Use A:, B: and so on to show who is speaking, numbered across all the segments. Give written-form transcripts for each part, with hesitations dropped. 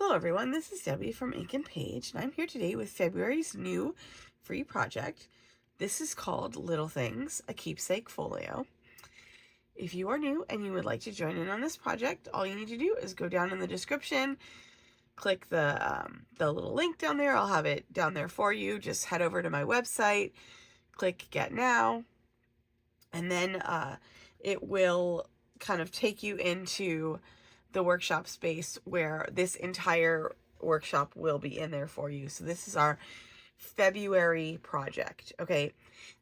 A: Hello everyone, this is Debbie from Ink and Page, and I'm here today with February's new free project. This is called Little Things, a Keepsake Folio. If you are new and you would like to join in on this project, all you need to do is go down in the description, click the little link down there. I'll have it down there for you. Just head over to my website, click Get Now, and then it will kind of take you into the workshop space where this entire workshop will be in there for you. So this is our February project, okay?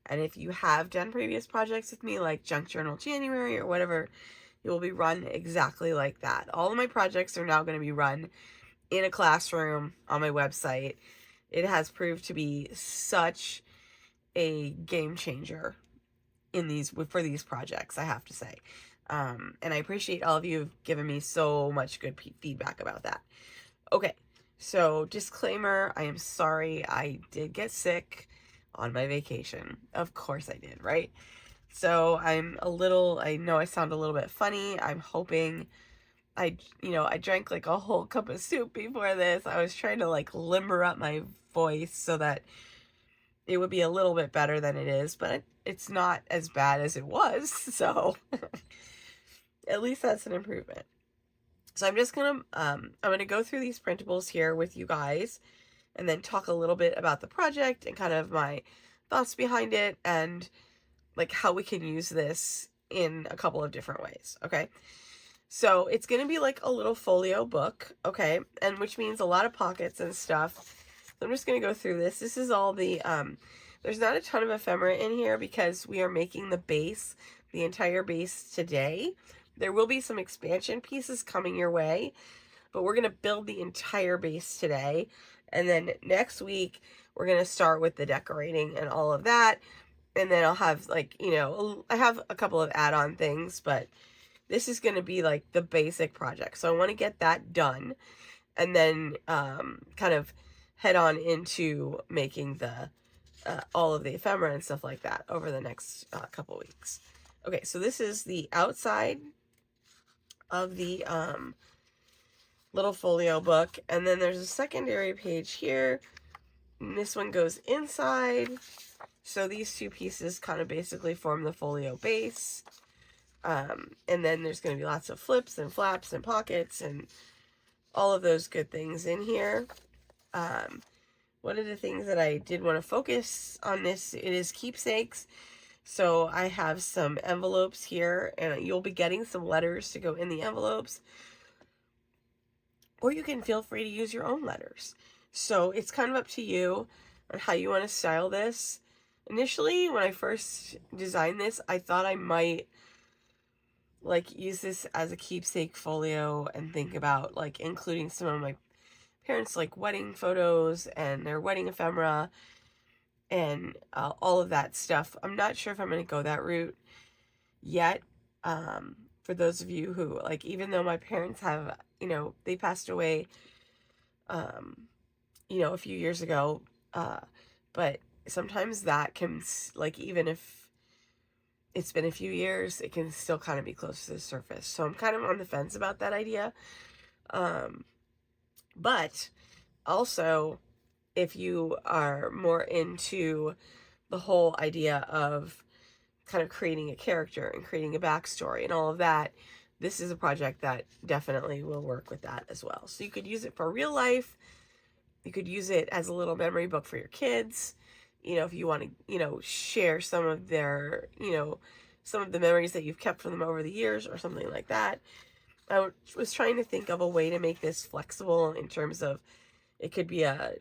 A: And if you have done previous projects with me, like Junk Journal January or whatever, it will be run exactly like that. All of my projects are now going to be run in a classroom on my website. It has proved to be such a game changer for these projects, I have to say. And I appreciate all of you who've given me so much good feedback about that. Okay, so disclaimer, I am sorry I did get sick on my vacation. Of course I did, right? So I know I sound a little bit funny. I'm hoping I drank like a whole cup of soup before this. I was trying to like limber up my voice so that it would be a little bit better than it is, but it's not as bad as it was, so at least that's an improvement. So I'm just gonna I'm gonna go through these printables here with you guys and then talk a little bit about the project and kind of my thoughts behind it and like how we can use this in a couple of different ways, okay? So it's gonna be like a little folio book, okay? And which means a lot of pockets and stuff. So I'm just gonna go through this. This is all the there's not a ton of ephemera in here because we are making the base, the entire base today. There will be some expansion pieces coming your way, but we're going to build the entire base today. And then next week, we're going to start with the decorating and all of that. And then I'll have like, I have a couple of add-on things, but this is going to be like the basic project. So I want to get that done and then kind of head on into making the all of the ephemera and stuff like that over the next couple weeks. Okay, so this is the outside of the little folio book, and then there's a secondary page here, and this one goes inside. So these two pieces kind of basically form the folio base, and then there's going to be lots of flips and flaps and pockets and all of those good things in here. One of the things that I did want to focus on this, it is keepsakes. So I have some envelopes here, and you'll be getting some letters to go in the envelopes. Or you can feel free to use your own letters. So it's kind of up to you on how you want to style this. Initially, when I first designed this, I thought I might like use this as a keepsake folio and think about like including some of my parents' like wedding photos and their wedding ephemera and all of that stuff. I'm not sure if I'm going to go that route yet. For those of you who, like, even though my parents have, they passed away, a few years ago, but sometimes that can, like, even if it's been a few years, it can still kind of be close to the surface. So I'm kind of on the fence about that idea. But also, if you are more into the whole idea of kind of creating a character and creating a backstory and all of that, this is a project that definitely will work with that as well. So you could use it for real life. You could use it as a little memory book for your kids. If you want to, share some of their, some of the memories that you've kept from them over the years or something like that. I was trying to think of a way to make this flexible in terms of it could be a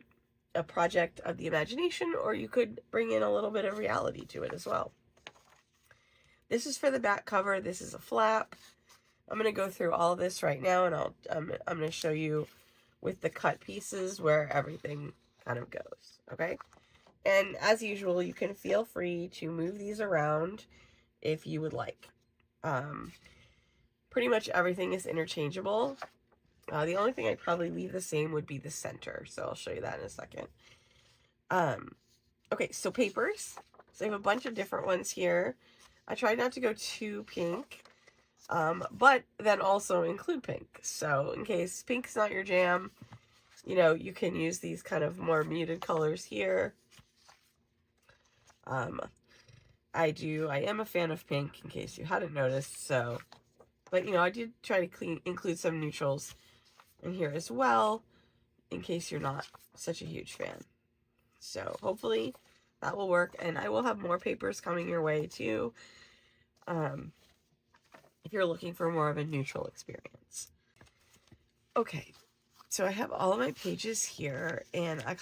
A: project of the imagination, or you could bring in a little bit of reality to it as well. This is for the back cover. This is a flap. I'm going to go through all of this right now, and I'm going to show you with the cut pieces where everything kind of goes, okay? And as usual, you can feel free to move these around if you would like. Pretty much everything is interchangeable. The only thing I'd probably leave the same would be the center, so I'll show you that in a second. Okay, so papers. So I have a bunch of different ones here. I tried not to go too pink. But then also include pink. So in case pink's not your jam, you know, you can use these kind of more muted colors here. I am a fan of pink, in case you hadn't noticed, so, but, you know, I did try to include some neutrals in here as well, in case you're not such a huge fan. So, hopefully, that will work, and I will have more papers coming your way, too, if you're looking for more of a neutral experience. Okay, so I have all of my pages here, and I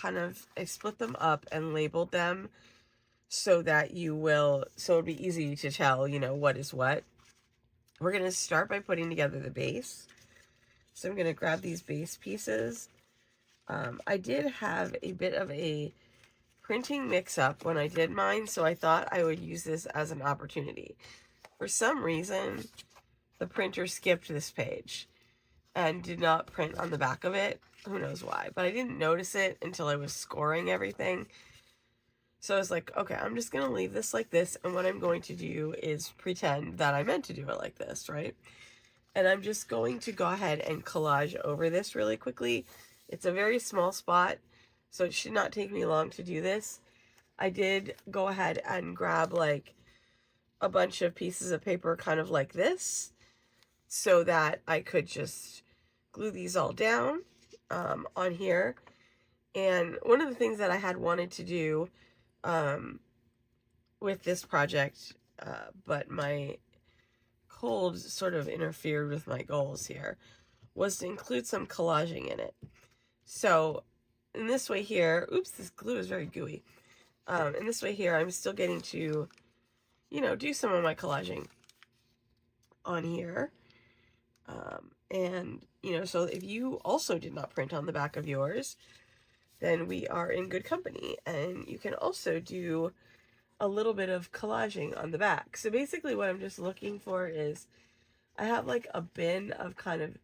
A: split them up and labeled them so that so it'd be easy to tell, you know, what is what. We're going to start by putting together the base. So I'm going to grab these base pieces. I did have a bit of a printing mix-up when I did mine, so I thought I would use this as an opportunity. For some reason, the printer skipped this page and did not print on the back of it. Who knows why, but I didn't notice it until I was scoring everything. So I was like, okay, I'm just going to leave this like this, and what I'm going to do is pretend that I meant to do it like this, right? And I'm just going to go ahead and collage over this really quickly. It's a very small spot, so it should not take me long to do this. I did go ahead and grab like a bunch of pieces of paper kind of like this, so that I could just glue these all down on here. And one of the things that I had wanted to do with this project, but my cold sort of interfered with my goals here, was to include some collaging in it. So in this way here, oops, this glue is very gooey. In this way here, I'm still getting to, you know, do some of my collaging on here. And, you know, so if you also did not print on the back of yours, then we are in good company. And you can also do a little bit of collaging on the back. So basically what I'm just looking for is, I have like a bin of kind of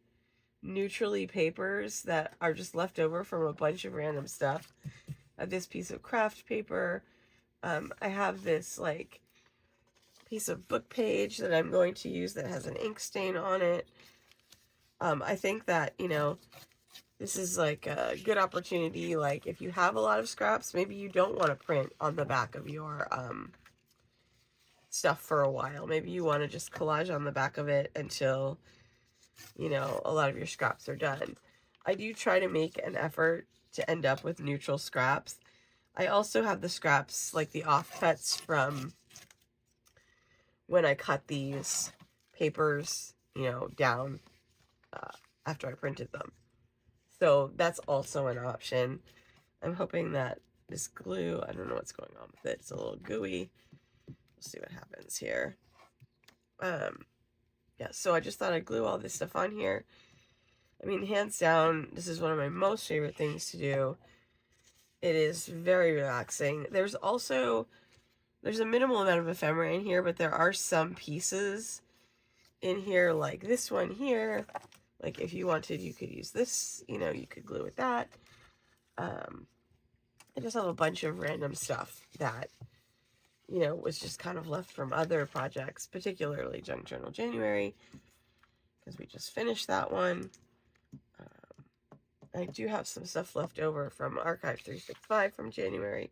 A: neutrally papers that are just left over from a bunch of random stuff. I have this piece of craft paper. I have this like piece of book page that I'm going to use that has an ink stain on it. I think that, you know, this is like a good opportunity. Like if you have a lot of scraps, maybe you don't want to print on the back of your stuff for a while. Maybe you want to just collage on the back of it until, you know, a lot of your scraps are done. I do try to make an effort to end up with neutral scraps. I also have the scraps, like the offcuts from when I cut these papers, you know, down after I printed them. So that's also an option. I'm hoping that this glue, I don't know what's going on with it. It's a little gooey. We'll see what happens here. Yeah, so I just thought I'd glue all this stuff on here. I mean, hands down, this is one of my most favorite things to do. It is very relaxing. There's a minimal amount of ephemera in here, but there are some pieces in here, like this one here. Like, if you wanted, you could use this, you know, you could glue with that. I just have a bunch of random stuff that, you know, was just kind of left from other projects, particularly Junk Journal January, because we just finished that one. I do have some stuff left over from Archive 365 from January,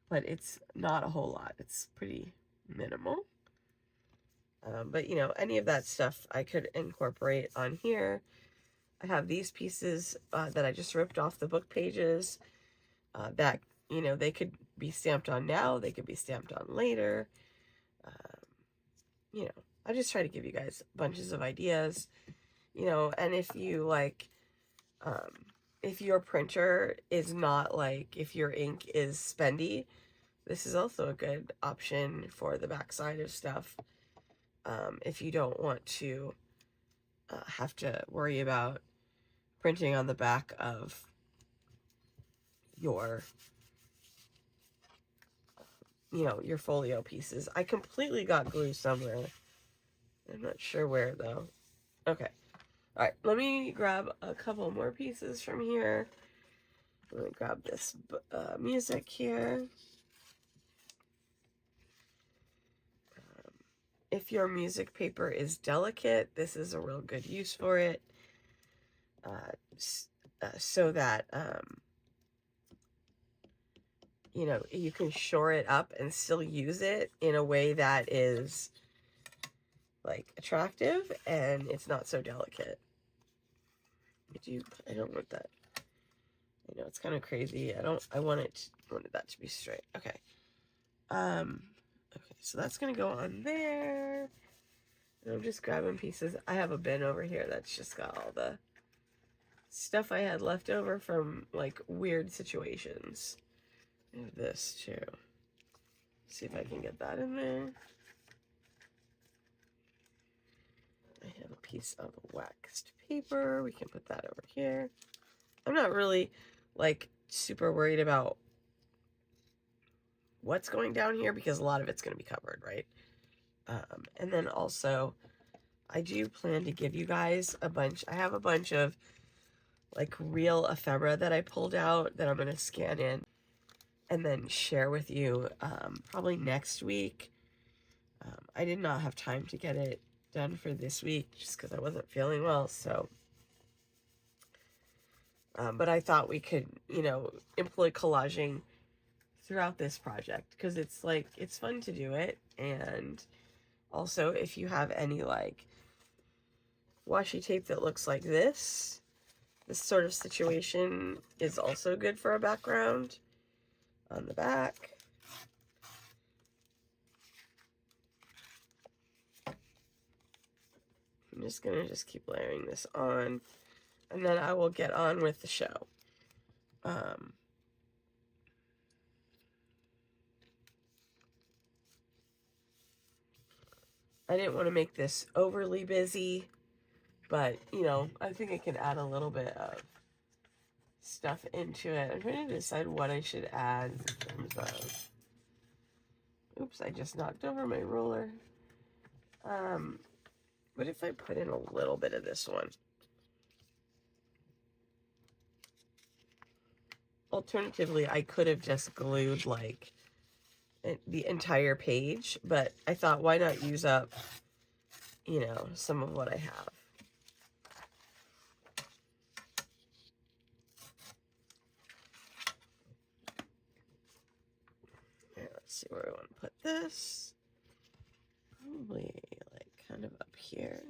A: but it's not a whole lot. It's pretty minimal. But, you know, any of that stuff I could incorporate on here. I have these pieces that I just ripped off the book pages that, you know, they could be stamped on now. They could be stamped on later. You know, I just try to give you guys bunches of ideas, you know, and if you like, if your printer is not like, if your ink is spendy, this is also a good option for the backside of stuff. If you don't want to have to worry about printing on the back of your, you know, your folio pieces. I completely got glue somewhere. I'm not sure where though. Okay. All right, let me grab a couple more pieces from here. Let me grab this music here. if your music paper is delicate, this is a real good use for it. So that, you know, you can shore it up and still use it in a way that is like attractive and it's not so delicate. I don't want that. I know it's kind of crazy. I wanted that to be straight. Okay. Okay, so that's gonna go on there. And I'm just grabbing pieces. I have a bin over here that's just got all the stuff I had left over from like weird situations. I have this too. See if I can get that in there. I have a piece of waxed paper. We can put that over here. I'm not really like super worried about what's going down here because a lot of it's going to be covered, right? And then also, I do plan to give you guys I have a bunch of like real ephemera that I pulled out that I'm going to scan in and then share with you probably next week. I did not have time to get it done for this week just because I wasn't feeling well, so but I thought we could, you know, employ collaging throughout this project because it's like it's fun to do it. And also if you have any like washi tape that looks like this sort of situation is also good for a background on the back. I'm just gonna keep layering this on, and then I will get on with the show. I didn't want to make this overly busy, but, you know, I think I can add a little bit of stuff into it. I'm trying to decide what I should add in terms of... Oops, I just knocked over my ruler. What if I put in a little bit of this one? Alternatively, I could have just glued, like, the entire page, but I thought, why not use up, you know, some of what I have? Okay, let's see where I want to put this. Probably, like, kind of up here.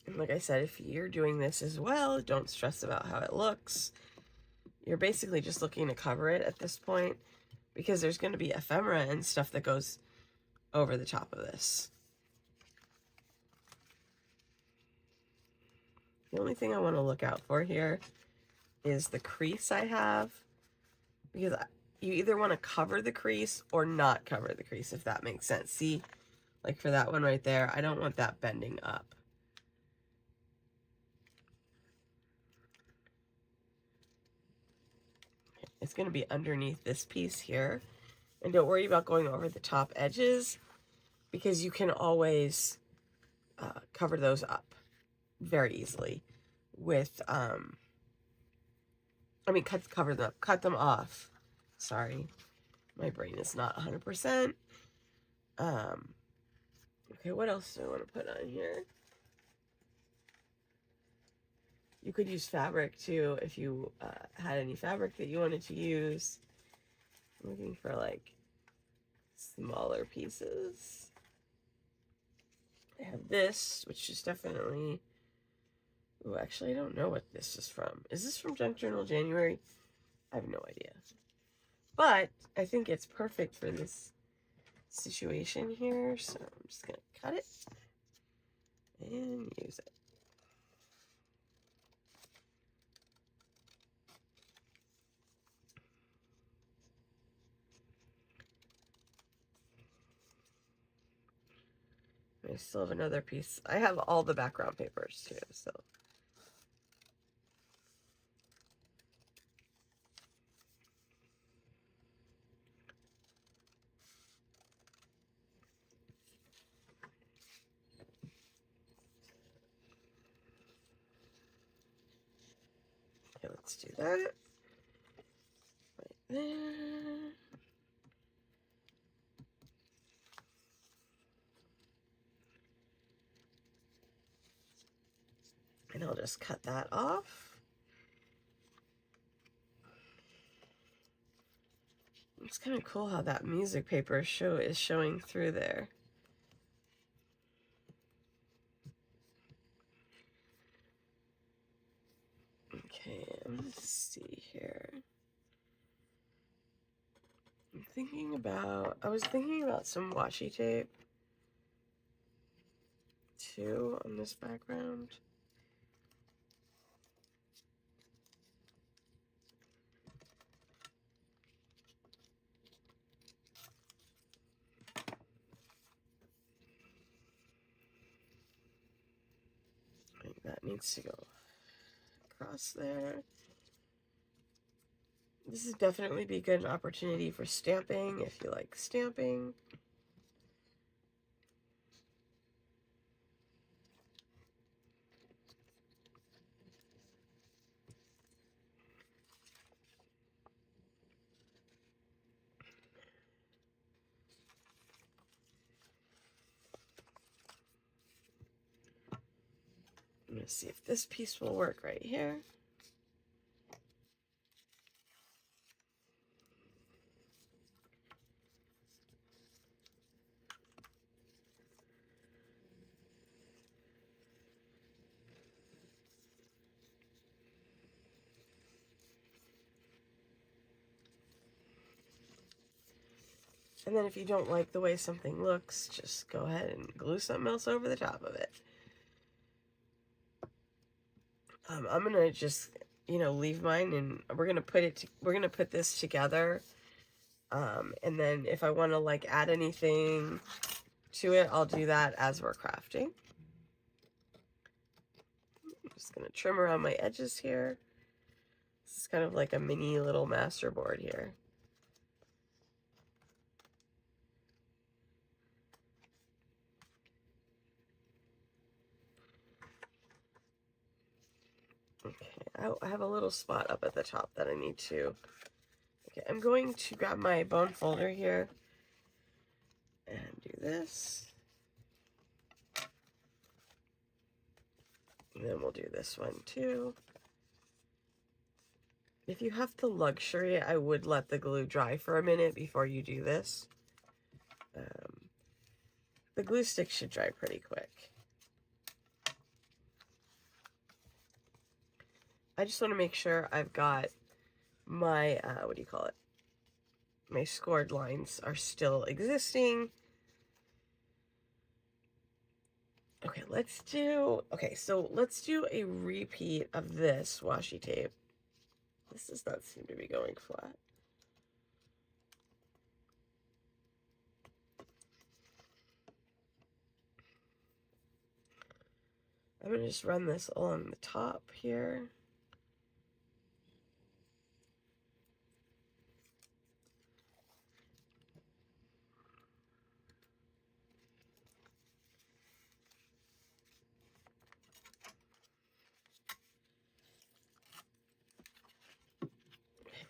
A: And like I said, if you're doing this as well, don't stress about how it looks. You're basically just looking to cover it at this point because there's going to be ephemera and stuff that goes over the top of this. The only thing I want to look out for here is the crease I have, because you either want to cover the crease or not cover the crease, if that makes sense. See, like for that one right there, I don't want that bending up. It's going to be underneath this piece here. And don't worry about going over the top edges because you can always cover those up very easily with, cover them up, cut them off. Sorry, my brain is not 100%. Okay, what else do I want to put on here? You could use fabric too if you had any fabric that you wanted to use. I'm looking for like smaller pieces. I have this, which is definitely... Oh, actually, I don't know what this is from. Is this from Junk Journal January? I have no idea. But I think it's perfect for this situation here, so I'm just going to cut it and use it. I still have another piece. I have all the background papers too, so. let's do that right there. And I'll just cut that off. It's kind of cool how that music paper is showing through there. Okay, let's see here. I was thinking about some washi tape too on this background. I think that needs to go across there. This is definitely be a good opportunity for stamping if you like stamping. I'm going to see if this piece will work right here. And then if you don't like the way something looks, just go ahead and glue something else over the top of it. I'm gonna just, leave mine, and we're gonna put this together. And then if I want to like add anything to it, I'll do that as we're crafting. I'm just gonna trim around my edges here. This is kind of like a mini little masterboard here. Okay, I have a little spot up at the top that I need to. Okay, I'm going to grab my bone folder here and do this. And then we'll do this one too. If you have the luxury, I would let the glue dry for a minute before you do this. The glue stick should dry pretty quick. I just want to make sure I've got my, my scored lines are still existing. Okay, so let's do a repeat of this washi tape. This does not seem to be going flat. I'm going to just run this along the top here.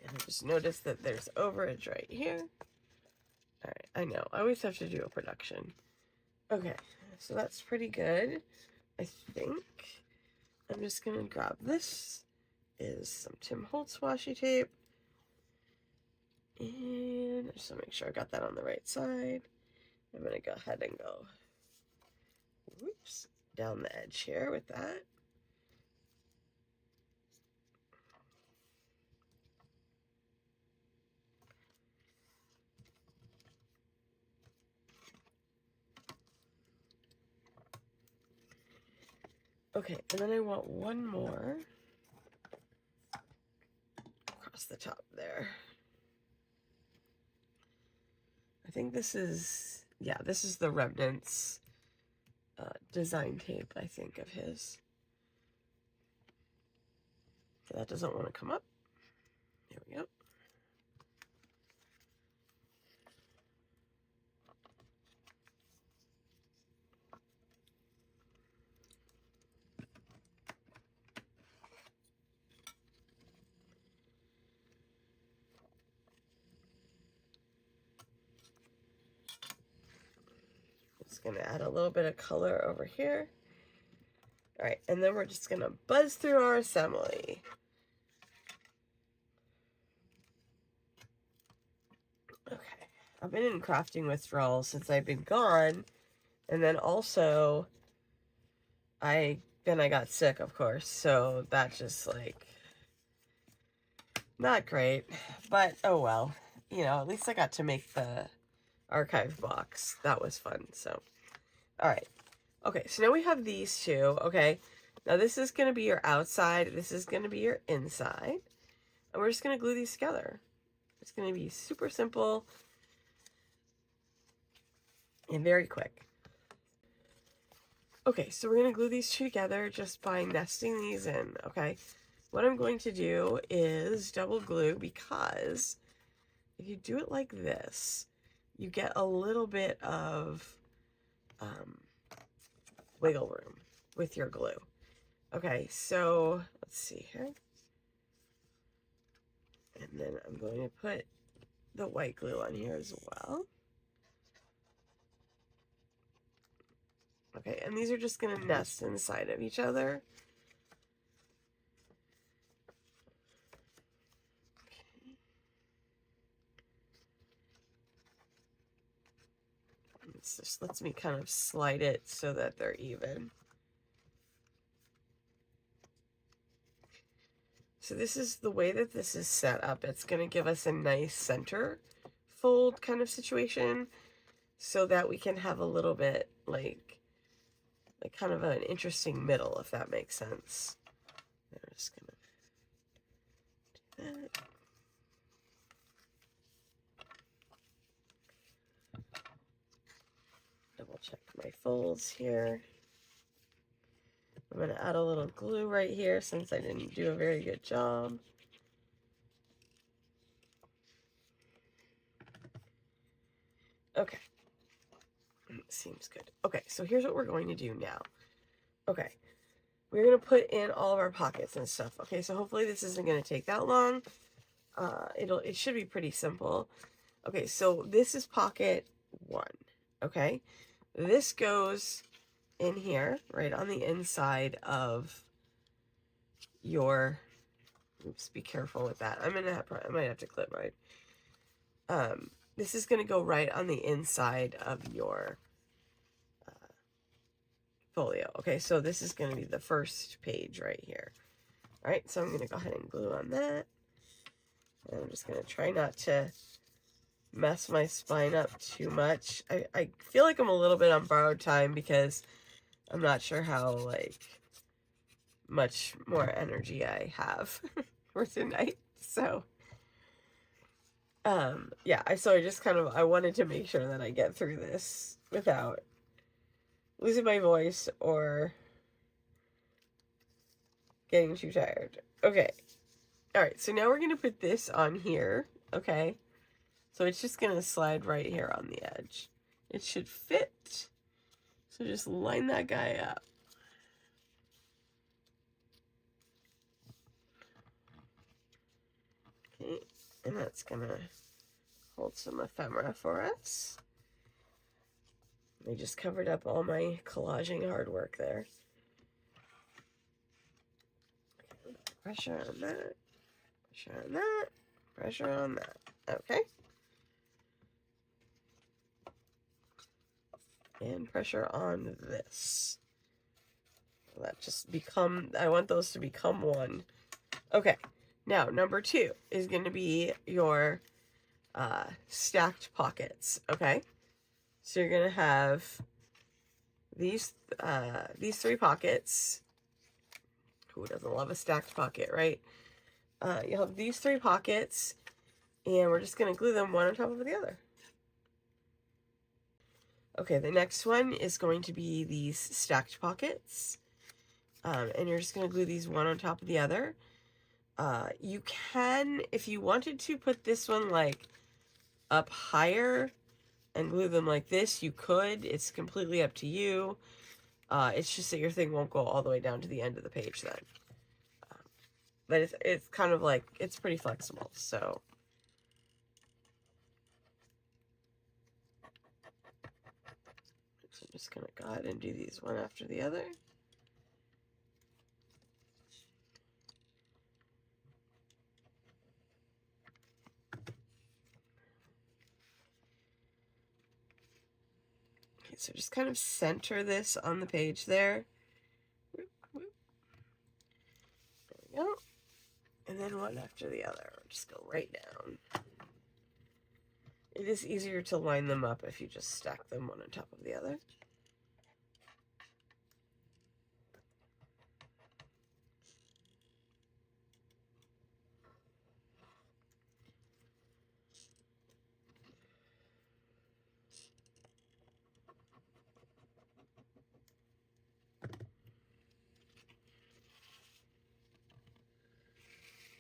A: And I just noticed that there's overage right here. Alright, I know. I always have to do a production. Okay, so that's pretty good, I think. I'm just going to grab this. Is some Tim Holtz washi tape. And I just want to make sure I got that on the right side. I'm going to go ahead and go, whoops, down the edge here with that. Okay, and then I want one more across the top there. I think this is, yeah, this is the Remnants design tape, I think, of his. Okay, that doesn't want to come up. There we go. Just gonna add a little bit of color over here. All right, and then we're just gonna buzz through our assembly. Okay, I've been in crafting withdrawal since I've been gone, and then also I got sick, of course, so that's just like not great, but oh well. You know, at least I got to make the archive box. That was fun. So all right, okay, so now we have these two. Okay, now this is going to be your outside, this is going to be your inside, and we're just going to glue these together. It's going to be super simple and very quick. Okay, so we're going to glue these two together just by nesting these in. Okay, what I'm going to do is double glue, because if you do it like this, you get a little bit of wiggle room with your glue. Okay, so let's see here. And then I'm going to put the white glue on here as well. Okay, and these are just going to nest inside of each other. Okay. This just lets me kind of slide it so that they're even. So this is the way that this is set up. It's going to give us a nice center fold kind of situation, so that we can have a little bit like kind of an interesting middle, if that makes sense. I'm just going to do that. Double check my folds here. I'm going to add a little glue right here since I didn't do a very good job. Okay. Seems good. Okay, so here's what we're going to do now. Okay, we're going to put in all of our pockets and stuff. Okay, so hopefully this isn't going to take that long. It should be pretty simple. Okay, so this is pocket 1. Okay, this goes in here, right on the inside of your, oops, be careful with that. I might have to clip mine. This is going to go right on the inside of your folio. Okay, so this is going to be the first page right here. All right, so I'm going to go ahead and glue on that. And I'm just going to try not to mess my spine up too much. I feel like I'm a little bit on borrowed time because I'm not sure how, like, much more energy I have for tonight. So, yeah, so I just I wanted to make sure that I get through this without losing my voice or getting too tired. Okay. All right, so now we're going to put this on here, okay? So it's just going to slide right here on the edge. It should fit. So just line that guy up. Okay, and that's going to hold some ephemera for us. I just covered up all my collaging hard work there. Okay, pressure on that, pressure on that, pressure on that. Okay. And pressure on this. That just I want those to become one. Okay, now number 2 is going to be your stacked pockets, okay? So you're going to have these 3 pockets. Who doesn't love a stacked pocket, right? You'll have these 3 pockets, and we're just going to glue them one on top of the other. Okay, the next one is going to be these stacked pockets. And you're just going to glue these one on top of the other. You can, if you wanted to put this one like up higher and glue them like this, you could. It's completely up to you. It's just that your thing won't go all the way down to the end of the page then. But it's kind of like, it's pretty flexible, so. I'm just going to go ahead and do these one after the other. Okay, so just kind of center this on the page there. There we go. And then one after the other. Just go right down. It is easier to line them up if you just stack them one on top of the other.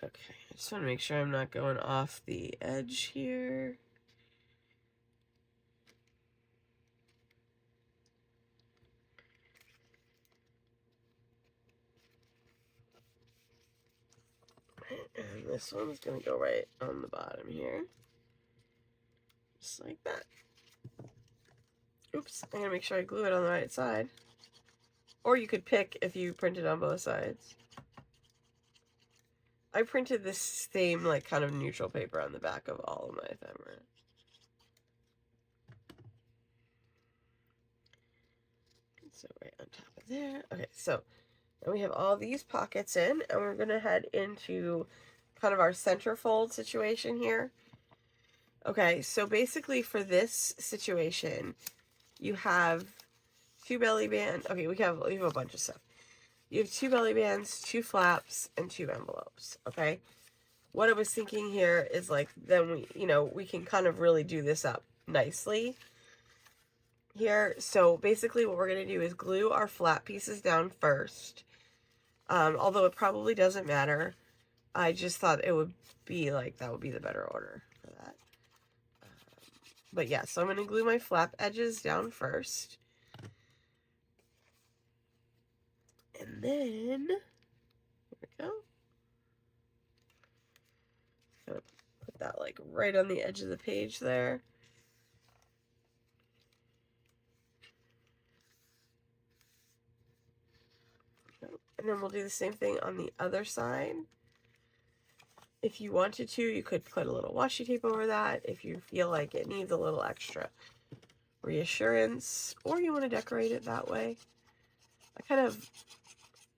A: Okay, I just want to make sure I'm not going off the edge here. And this one's going to go right on the bottom here. Just like that. Oops, I'm going to make sure I glue it on the right side. Or you could pick if you printed on both sides. I printed this same, like, kind of neutral paper on the back of all of my ephemera. So right on top of there. Okay, so now we have all these pockets in, and we're going to head into kind of our centerfold situation here. Okay, so basically for this situation, you have 2 belly bands. Okay, we have a bunch of stuff. You have 2 belly bands, 2 flaps, and 2 envelopes, okay? What I was thinking here is, like, then we, you know, we can kind of really do this up nicely here. So basically what we're going to do is glue our flap pieces down first. Although it probably doesn't matter. I just thought it would be, like, that would be the better order for that. But yeah, so I'm going to glue my flap edges down first. And then, here we go. Gonna put that, like, right on the edge of the page there. And then we'll do the same thing on the other side. If you wanted to, you could put a little washi tape over that if you feel like it needs a little extra reassurance, or you want to decorate it that way.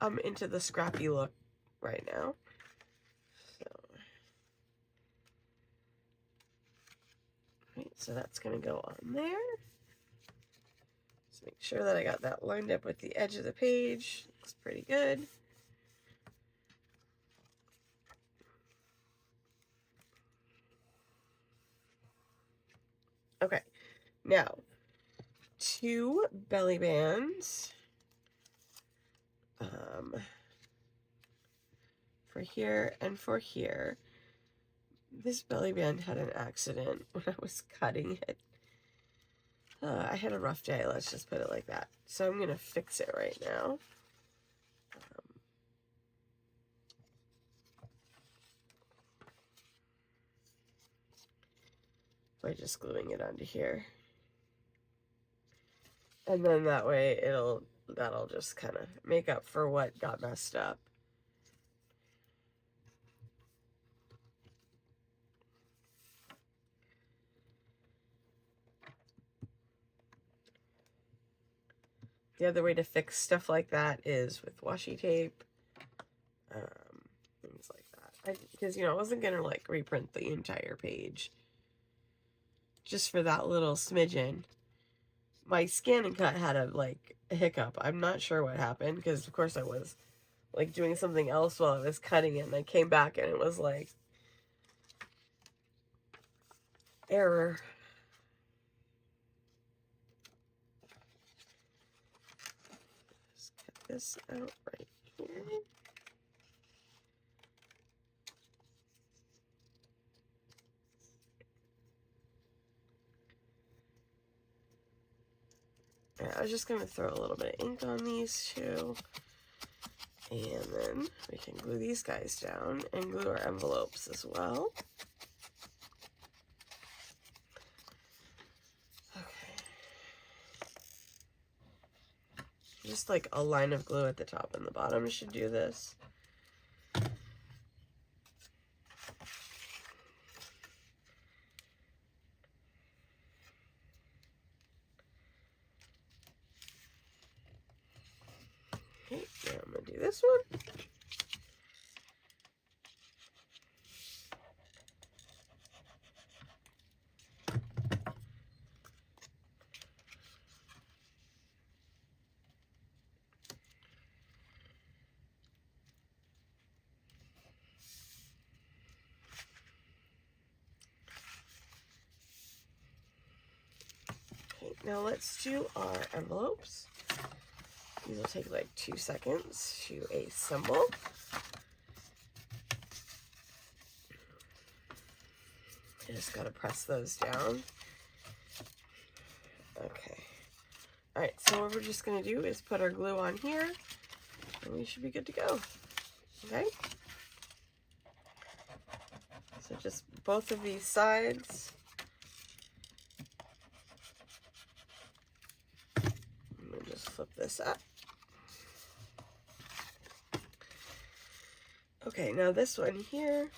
A: I'm into the scrappy look right now. So that's going to go on there. Just make sure that I got that lined up with the edge of the page. Looks pretty good. Okay, now 2 belly bands for here and for here. This belly band had an accident when I was cutting it. I had a rough day, let's just put it like that. So I'm going to fix it right now. By just gluing it onto here. And then that way that'll just kind of make up for what got messed up. The other way to fix stuff like that is with washi tape, things like that. Because, you know, I wasn't going to, like, reprint the entire page just for that little smidgen. My scan and cut had a hiccup. I'm not sure what happened, because, of course, I was, like, doing something else while I was cutting it, and I came back and it was, like, error. This out right here. Yeah, I was just going to throw a little bit of ink on these two. And then we can glue these guys down and glue our envelopes as well. Okay. Just like a line of glue at the top and the bottom should do this. Okay, now I'm going to do this one. Okay, now let's do our envelopes. These will take like 2 seconds to assemble. I just gotta press those down. Okay. Alright, so what we're just gonna do is put our glue on here, and we should be good to go. Okay? So just both of these sides. I'm gonna just flip this up. Okay, now this one here.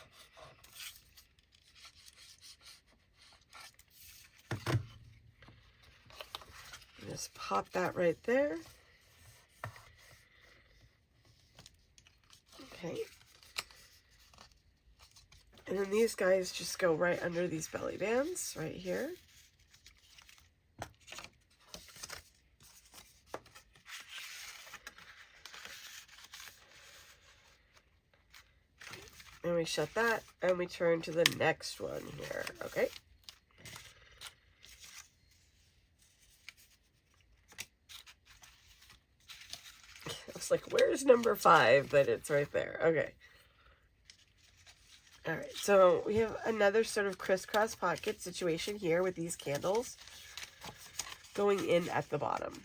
A: Just pop that right there. Okay. And then these guys just go right under these belly bands right here. And we shut that, and we turn to the next one here, okay? I was like, where's number 5? But it's right there, okay. All right, so we have another sort of crisscross pocket situation here with these candles going in at the bottom.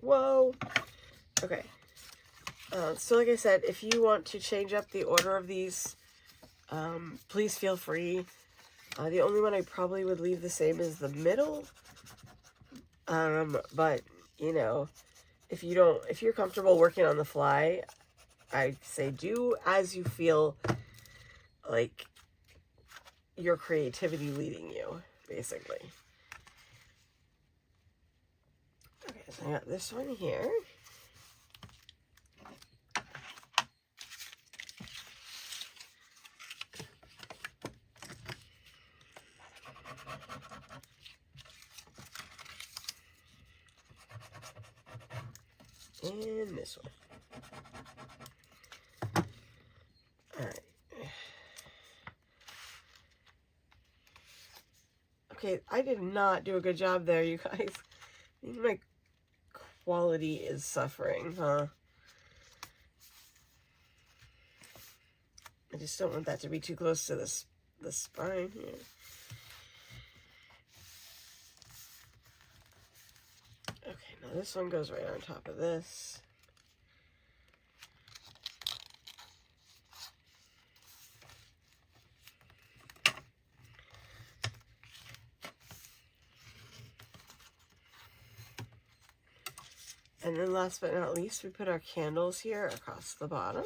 A: Whoa. Okay. So like I said, if you want to change up the order of these, please feel free. The only one I probably would leave the same is the middle. But, you know, if you're comfortable working on the fly, I'd say do as you feel like your creativity leading you, basically. Okay, so I got this one here. And this one. Alright. Okay, I did not do a good job there, you guys. My quality is suffering, huh? I just don't want that to be too close to the spine here. Okay, now this one goes right on top of this. And then last but not least, we put our candles here across the bottom.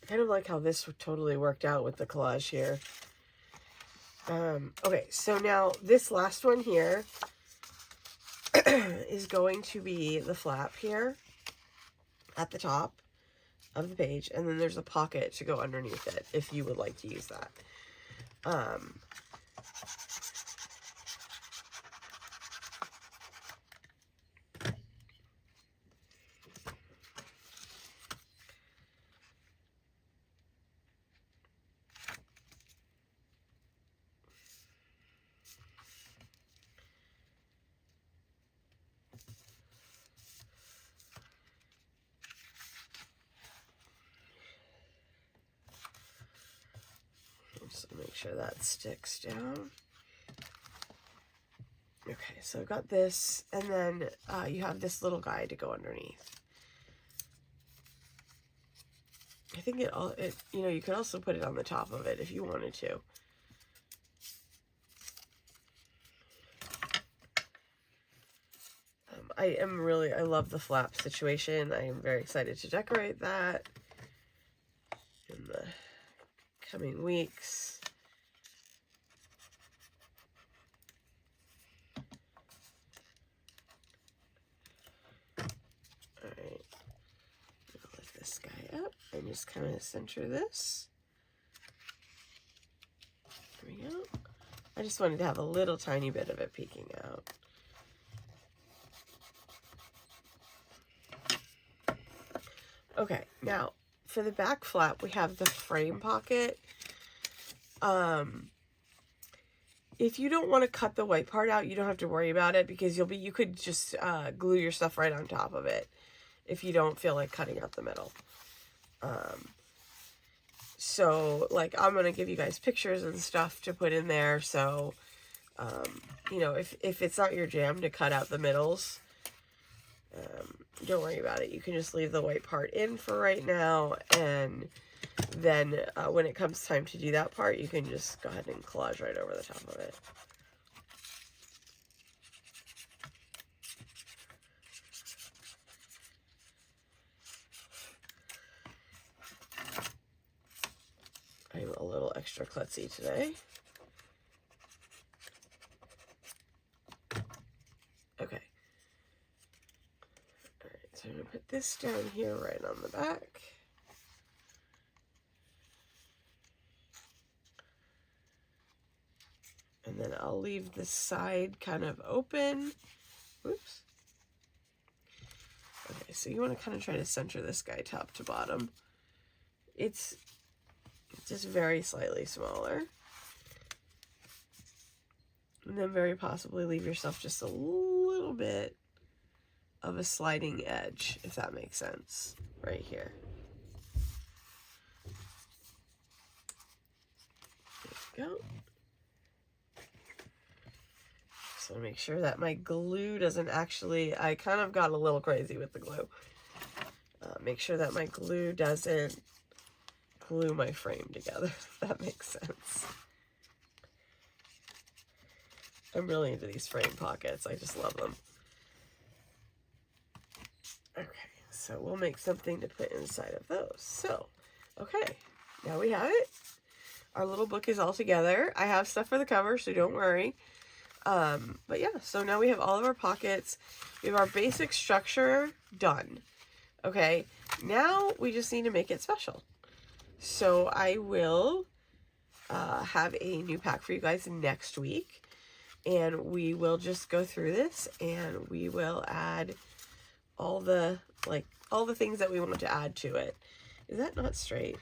A: Kind of like how this totally worked out with the collage here. Okay, so now this last one here is going to be the flap here at the top of the page, and then there's a pocket to go underneath it if you would like to use that. Just make sure that sticks down. Okay, so I've got this, and then you have this little guide to go underneath. I think you know, you could also put it on the top of it if you wanted to. I love the flap situation. I am very excited to decorate that in the coming weeks. Alright, I'll lift this guy up and just kind of center this. There we go. I just wanted to have a little tiny bit of it peeking out. Okay, now for the back flap, we have the frame pocket. If you don't want to cut the white part out, you don't have to worry about it, because you could just glue your stuff right on top of it if you don't feel like cutting out the middle. So like, I'm gonna give you guys pictures and stuff to put in there, so you know, if it's not your jam to cut out the middles, don't worry about it. You can just leave the white part in for right now, and then when it comes time to do that part, you can just go ahead and collage right over the top of it. I'm a little extra klutzy today. Okay. Alright, so I'm going to put this down here right on the back. And then I'll leave this side kind of open. Oops. Okay, so you want to kind of try to center this guy top to bottom. It's just very slightly smaller. And then very possibly leave yourself just a little bit of a sliding edge, if that makes sense, right here. There we go. So make sure that my glue doesn't actually, I kind of got a little crazy with the glue. Make sure that my glue doesn't glue my frame together, if that makes sense. I'm really into these frame pockets. I just love them. Okay, so we'll make something to put inside of those. So, okay, now we have it. Our little book is all together. I have stuff for the cover, so don't worry. But yeah, so now we have all of our pockets. We have our basic structure done. Okay, now we just need to make it special. So I will have a new pack for you guys next week, and we will just go through this, and we will add all the things that we want to add to it. Is that not straight?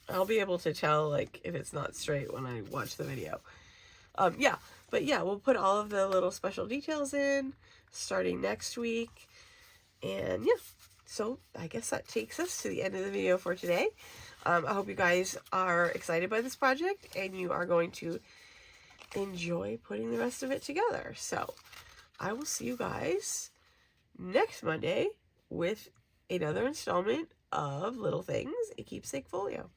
A: I'll be able to tell like if it's not straight when I watch the video. Yeah, but yeah, we'll put all of the little special details in starting next week. And yeah, so I guess that takes us to the end of the video for today. I hope you guys are excited by this project and you are going to enjoy putting the rest of it together. So I will see you guys next Monday with another installment of Little Things, a Keepsake Folio.